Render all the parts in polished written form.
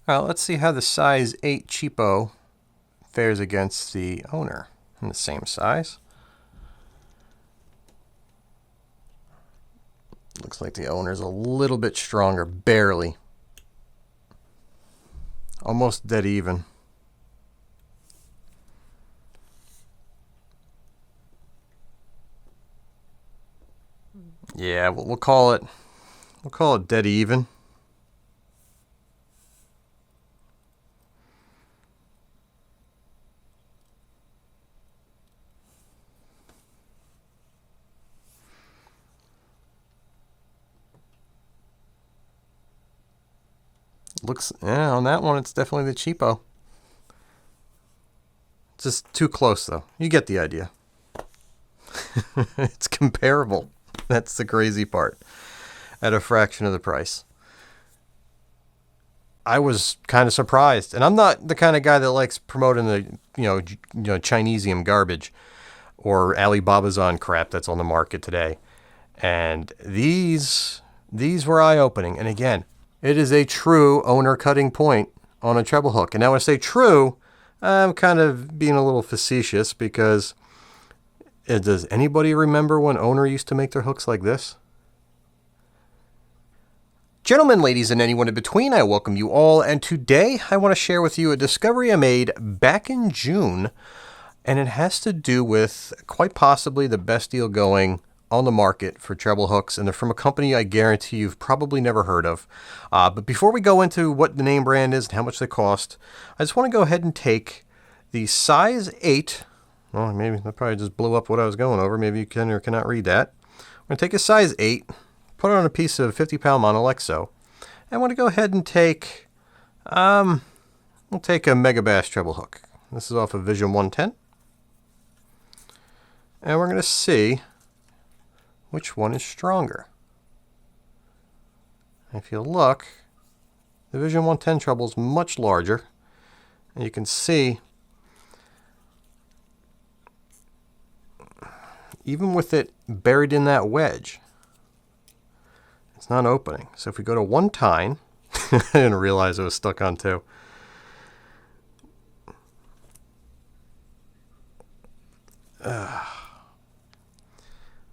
Well, let's see how the size 8 cheapo fares against the Owner in the same size. Looks like the Owner's a little bit stronger, barely. Almost dead even. Yeah, we'll call it dead even. Looks, yeah, on that one it's definitely the cheapo. Just too close though. You get the idea. It's comparable. That's the crazy part. At a fraction of the price. I was kind of surprised, and I'm not the kind of guy that likes promoting the Chinesium garbage or Alibabazon crap that's on the market today. And these were eye-opening. And again, it is a true Owner cutting point on a treble hook. And now when I say true, I'm kind of being a little facetious because does anybody remember when Owner used to make their hooks like this? Gentlemen, ladies, and anyone in between, I welcome you all, and today I want to share with you a discovery I made back in June, and it has to do with quite possibly the best deal going on the market for treble hooks, and they're from a company I guarantee you've probably never heard of. But before we go into what the name brand is and how much they cost, I just want to go ahead and take the size 8, well, maybe that probably just blew up what I was going over, maybe you can or cannot read that. I'm going to take a size 8, put it on a piece of 50-pound mono like so. I want to go ahead and take, we'll take a MEGABASS treble hook. This is off of Vision 110. And we're going to see which one is stronger. If you look, the Vision 110 treble is much larger. And you can see, even with it buried in that wedge, it's not opening. So if we go to 1 tine, I didn't realize it was stuck on 2.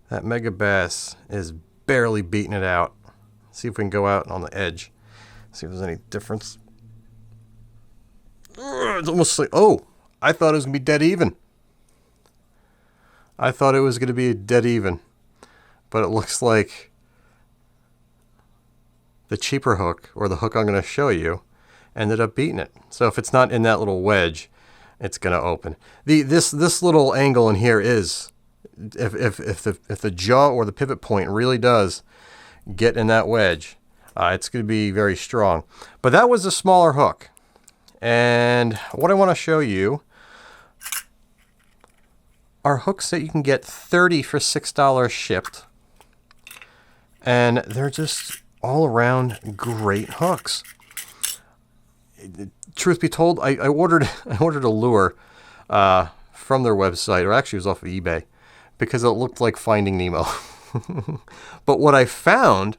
That MEGABASS is barely beating it out. See if we can go out on the edge. See if there's any difference. It's almost like, oh, I thought it was going to be dead even. I thought it was going to be dead even. But it looks like the cheaper hook, or the hook I'm going to show you, ended up beating it. So if it's not in that little wedge, it's going to open. This little angle in here is, if the jaw or the pivot point really does get in that wedge, it's going to be very strong. But that was a smaller hook. And what I want to show you are hooks that you can get 30 for $6 shipped. And they're just all around great hooks. Truth be told, I ordered a lure from their website, or actually it was off of eBay, because it looked like Finding Nemo. But what I found,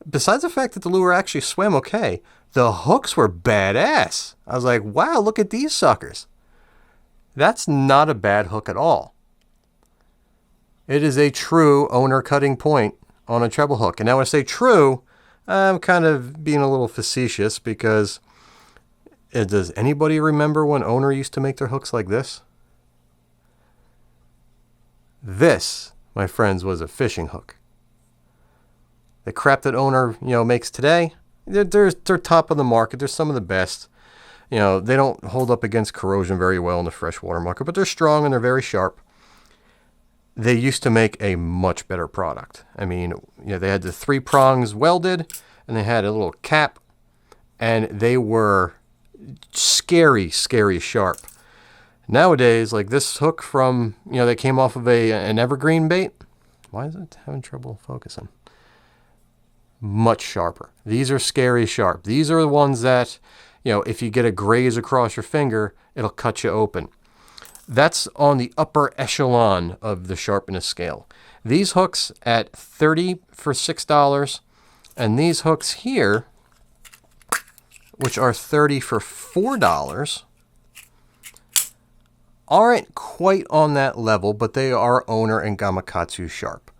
besides the fact that the lure actually swam okay, the hooks were badass. I was like, wow, look at these suckers. That's not a bad hook at all. It is a true Owner cutting point on a treble hook. And now when I say true, I'm kind of being a little facetious because does anybody remember when Owner used to make their hooks like this? This, my friends, was a fishing hook. The crap that Owner, makes today, they're top of the market. They're some of the best. They don't hold up against corrosion very well in the freshwater market, but they're strong and they're very sharp. They used to make a much better product. I mean, they had the 3 prongs welded, and they had a little cap, and they were scary, scary sharp. Nowadays, like this hook from, they came off of an evergreen bait. Why is it having trouble focusing? Much sharper. These are scary sharp. These are the ones that, if you get a graze across your finger, it'll cut you open. That's on the upper echelon of the sharpness scale. These hooks at 30 for $6, and these hooks here which are 30 for $4, aren't quite on that level, but they are Owner and Gamakatsu sharp.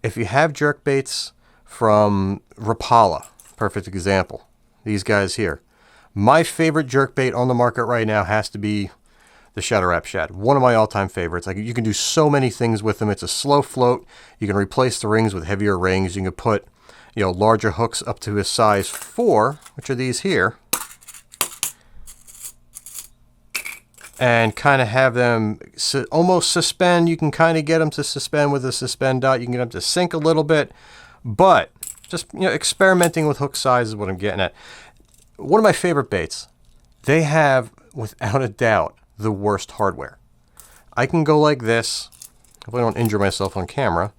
If you have jerkbaits from Rapala, perfect example, these guys here. My favorite jerkbait on the market right now has to be the Shadow Rap Shad. One of my all-time favorites. Like, you can do so many things with them. It's a slow float. You can replace the rings with heavier rings. You can put, you know, larger hooks up to a size 4, which are these here, and kind of have them almost suspend. You can kind of get them to suspend with a suspend dot. You can get them to sink a little bit, but just, you know, experimenting with hook size is what I'm getting at. One of my favorite baits. They have, without a doubt, the worst hardware. I can go like this. If I don't injure myself on camera,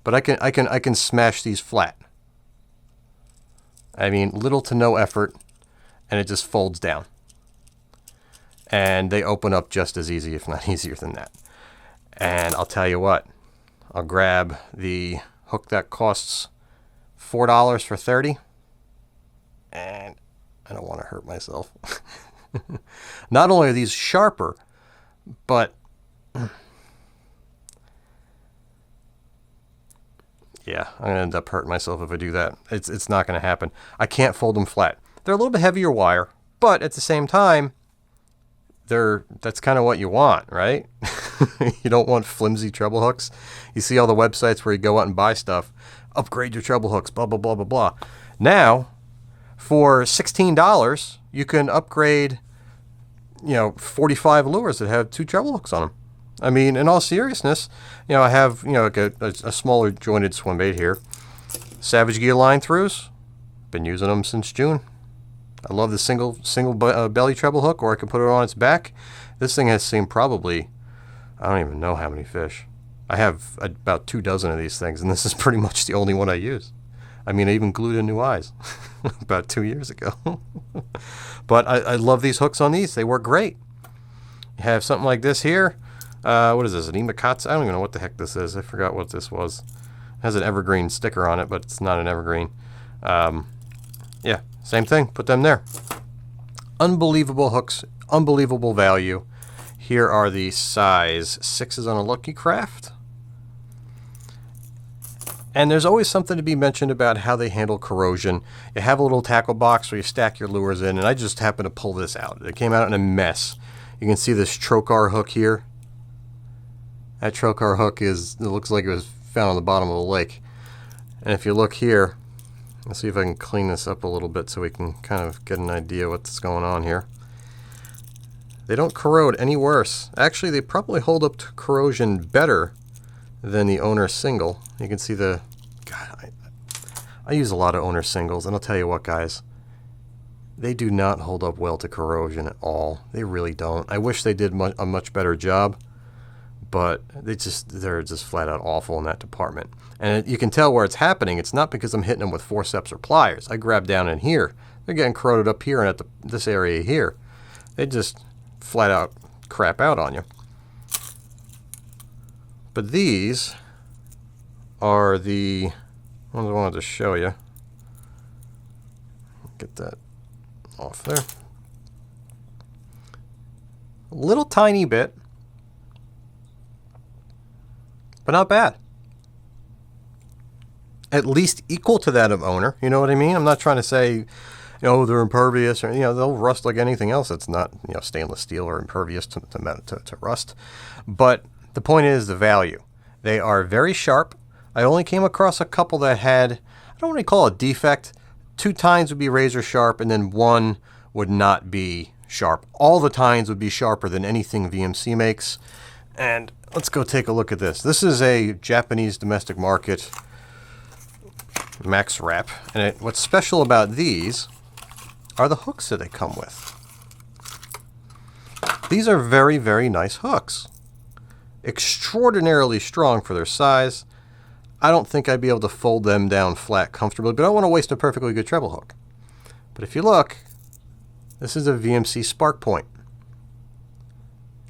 but I can smash these flat. I mean, little to no effort, and it just folds down. And they open up just as easy, if not easier than that. And I'll tell you what, I'll grab the hook that costs $4 for 30, and I don't want to hurt myself. Not only are these sharper, but yeah, I'm going to end up hurting myself if I do that. It's not going to happen. I can't fold them flat. They're a little bit heavier wire, but at the same time, that's kind of what you want, right? You don't want flimsy treble hooks. You see all the websites where you go out and buy stuff, upgrade your treble hooks, blah, blah, blah, blah, blah. Now, for $16, you can upgrade, you know, 45 lures that have 2 treble hooks on them. I mean, in all seriousness, you know, I have, you know, like a smaller jointed swim bait here. Savage Gear line throughs. Been using them since June. I love the single belly treble hook, or I can put it on its back. This thing has seen probably, I don't even know how many fish. I have about 2 dozen of these things, and this is pretty much the only one I use. I mean, I even glued in new eyes about 2 years ago. But I love these hooks on these. They work great. You have something like this here. What is this, an MEGABASS? I don't even know what the heck this is. I forgot what this was. It has an evergreen sticker on it, but it's not an evergreen. Yeah, same thing. Put them there. Unbelievable hooks. Unbelievable value. Here are the size 6s on a Lucky Craft. And there's always something to be mentioned about how they handle corrosion. You have a little tackle box where you stack your lures in, and I just happened to pull this out. It came out in a mess. You can see this trocar hook here. That trocar hook it looks like it was found on the bottom of a lake. And if you look here, let's see if I can clean this up a little bit so we can kind of get an idea what's going on here. They don't corrode any worse. Actually, they probably hold up to corrosion better than the Owner single. You can see the, God, I use a lot of Owner singles, and I'll tell you what, guys, they do not hold up well to corrosion at all. They really don't. I wish they did a much better job, but they're just flat out awful in that department. And you can tell where it's happening. It's not because I'm hitting them with forceps or pliers. I grab down in here. They're getting corroded up here and at this area here. They just flat out crap out on you. But these are the ones I wanted to show you. Get that off there. A little tiny bit, but not bad. At least equal to that of Owner. You know what I mean? I'm not trying to say, you know, they're impervious, or, you know, they'll rust like anything else. It's not, you know, stainless steel or impervious to rust. But the point is the value. They are very sharp. I only came across a couple that had, I don't really call it a defect. 2 tines would be razor sharp, and then 1 would not be sharp. All the tines would be sharper than anything VMC makes. And let's go take a look at this. This is a Japanese domestic market Max Wrap. And what's special about these are the hooks that they come with. These are very, very nice hooks. Extraordinarily strong for their size. I don't think I'd be able to fold them down flat comfortably, but I don't want to waste a perfectly good treble hook. But if you look, this is a VMC spark point.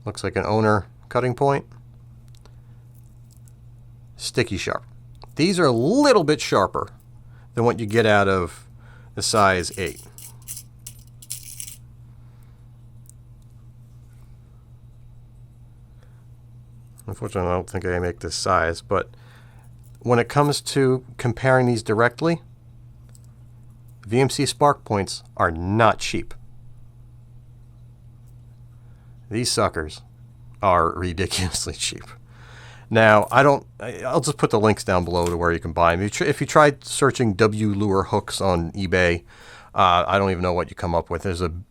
Looks like an Owner cutting point. Sticky sharp. These are a little bit sharper than what you get out of the size 8. Unfortunately, I don't think I make this size, but when it comes to comparing these directly, VMC spark points are not cheap. These suckers are ridiculously cheap. Now, I'll just put the links down below to where you can buy them. If you tried searching W lure hooks on eBay, I don't even know what you come up with.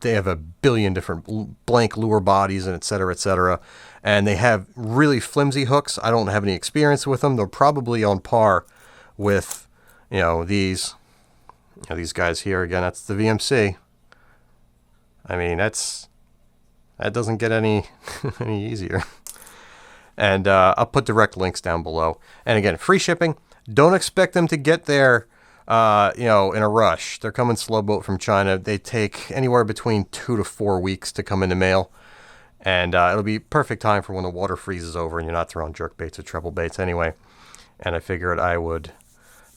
They have a billion different blank lure bodies and et cetera, and they have really flimsy hooks. I don't have any experience with them. They're probably on par with, these guys here. Again, that's the VMC. I mean, that doesn't get any any easier. And I'll put direct links down below. And again, free shipping. Don't expect them to get there, in a rush. They're coming slow boat from China. They take anywhere between 2 to 4 weeks to come in the mail. And it'll be perfect time for when the water freezes over and you're not throwing jerk baits or treble baits anyway. And I figured I would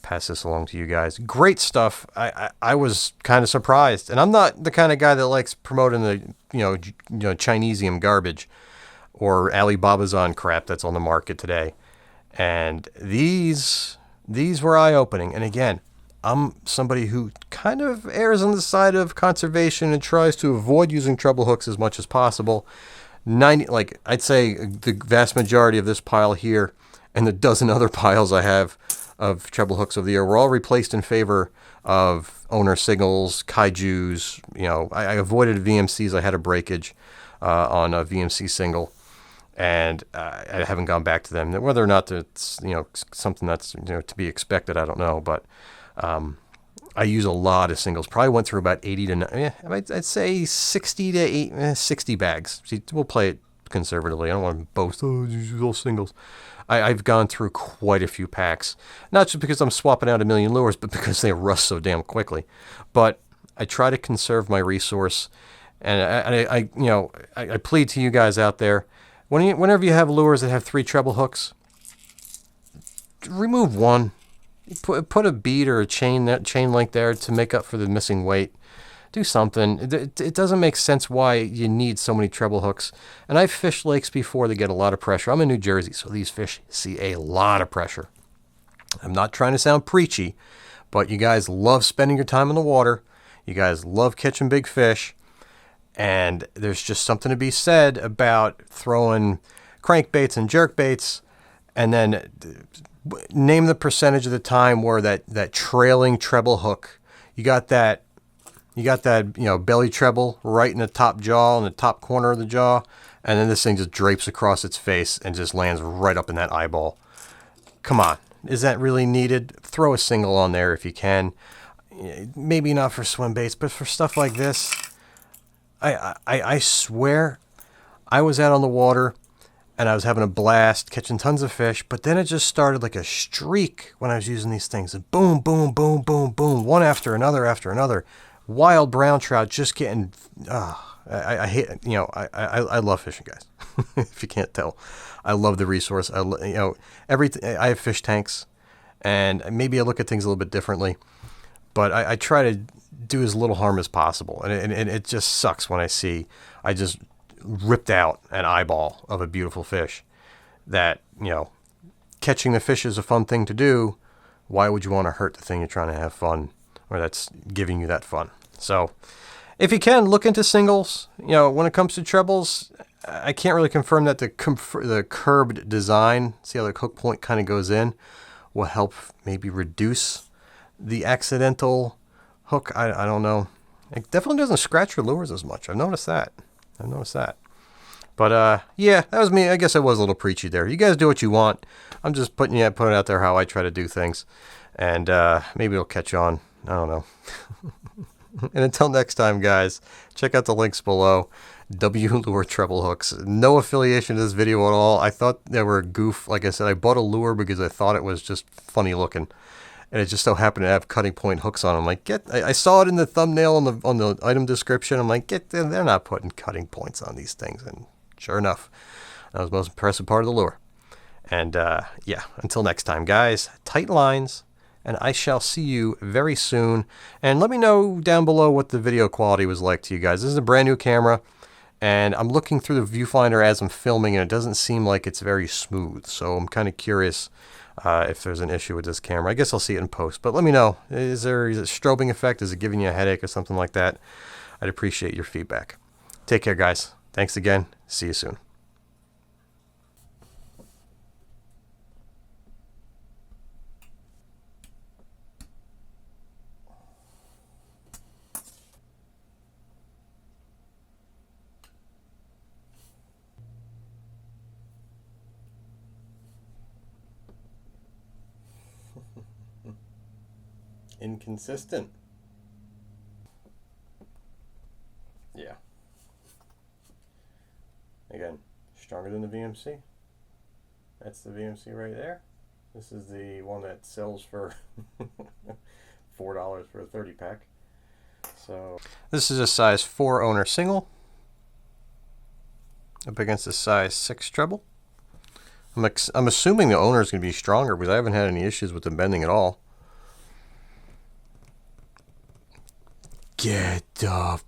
pass this along to you guys. Great stuff. I was kind of surprised. And I'm not the kind of guy that likes promoting the, Chinesium garbage or Alibabazan crap that's on the market today. And these were eye-opening. And again, I'm somebody who kind of errs on the side of conservation and tries to avoid using treble hooks as much as possible. I'd say the vast majority of this pile here and the dozen other piles I have of treble hooks of the year were all replaced in favor of Owner Signals, Kaijus. I avoided VMCs. I had a breakage on a VMC single. And I haven't gone back to them. Whether or not it's something that's to be expected, I don't know. But I use a lot of singles. Probably went through about 80 to I'd say 60 to 60 bags. See, we'll play it conservatively. I don't want to boast. Oh, use all singles. I've gone through quite a few packs, not just because I'm swapping out a million lures, but because they rust so damn quickly. But I try to conserve my resource, and I plead to you guys out there. Whenever you have lures that have 3 treble hooks, remove one. Put a bead or a chain link there to make up for the missing weight. Do something. It doesn't make sense why you need so many treble hooks. And I've fished lakes before that get a lot of pressure. I'm in New Jersey, so these fish see a lot of pressure. I'm not trying to sound preachy, but you guys love spending your time in the water. You guys love catching big fish. And there's just something to be said about throwing crankbaits and jerkbaits, and then name the percentage of the time where that trailing treble hook, you got that belly treble right in the top jaw, in the top corner of the jaw, and then this thing just drapes across its face and just lands right up in that eyeball. Come on, is that really needed? Throw a single on there if you can. Maybe not for swim baits, but for stuff like this. I swear I was out on the water and I was having a blast catching tons of fish, but then it just started like a streak when I was using these things. And boom, boom, boom, boom, boom, one after another. Wild brown trout just getting, I hate, I love fishing, guys. If you can't tell, I love the resource. I have fish tanks, and maybe I look at things a little bit differently, but I try to do as little harm as possible. And it just sucks when I just ripped out an eyeball of a beautiful fish. That, catching the fish is a fun thing to do. Why would you want to hurt the thing you're trying to have fun, or that's giving you that fun? So if you can, look into singles. When it comes to trebles, I can't really confirm that the curved design, see how the hook point kind of goes in, will help maybe reduce the accidental hook. I don't know. It definitely doesn't scratch your lures as much. I've noticed that. But yeah, that was me. I guess I was a little preachy there. You guys do what you want. I'm just putting it out there how I try to do things. And maybe it'll catch on. I don't know. And until next time, guys, check out the links below. W lure treble hooks. No affiliation to this video at all. I thought they were a goof. Like I said, I bought a lure because I thought it was just funny looking. And it just so happened to have cutting point hooks on them. I'm like, I saw it in the thumbnail on the item description. I'm like, they're not putting cutting points on these things. And sure enough, that was the most impressive part of the lure. And yeah, until next time, guys, tight lines, and I shall see you very soon. And let me know down below what the video quality was like to you guys. This is a brand new camera, And I'm looking through the viewfinder as I'm filming, and it doesn't seem like it's very smooth. So I'm kind of curious if there's an issue with this camera. I guess I'll see it in post. But let me know. Is it strobing effect? Is it giving you a headache or something like that? I'd appreciate your feedback. Take care, guys. Thanks again. See you soon. Inconsistent. Yeah. Again, stronger than the VMC. That's the VMC right there. This is the one that sells for $4 for a 30 pack. So this is a size 4 owner single up against a size 6 treble. I'm assuming the owner is going to be stronger because I haven't had any issues with them bending at all. Get the...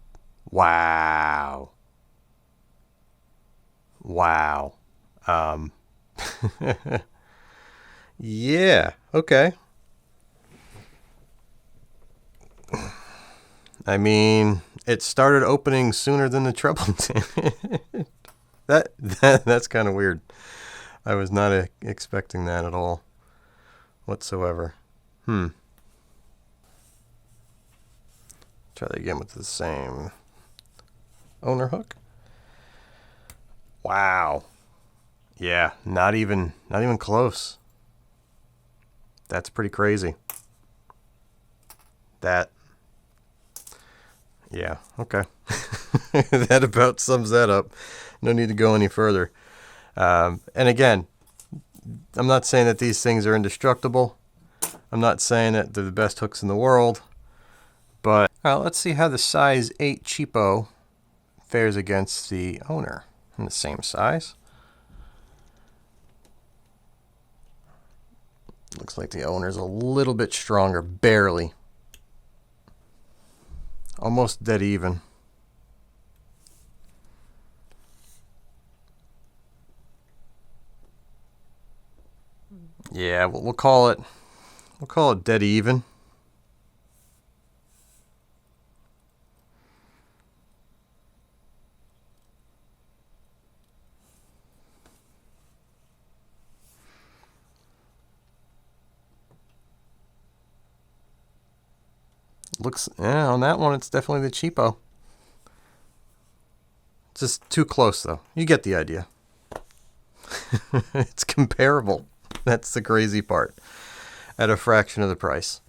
Wow. Wow. Yeah, okay. I mean, it started opening sooner than the treble did. That's kind of weird. I was not expecting that at all whatsoever. Try that again with the same owner hook. Wow. Yeah, not even close. That's pretty crazy. Yeah, okay. That about sums that up. No need to go any further. And again, I'm not saying that these things are indestructible. I'm not saying that they're the best hooks in the world. But let's see how the size 8 cheapo fares against the owner in the same size. Looks like the owner's a little bit stronger, barely. Almost dead even. Yeah, we'll call it dead even. Looks, yeah, on that one, it's definitely the cheapo. Just too close, though. You get the idea. It's comparable. That's the crazy part. At a fraction of the price.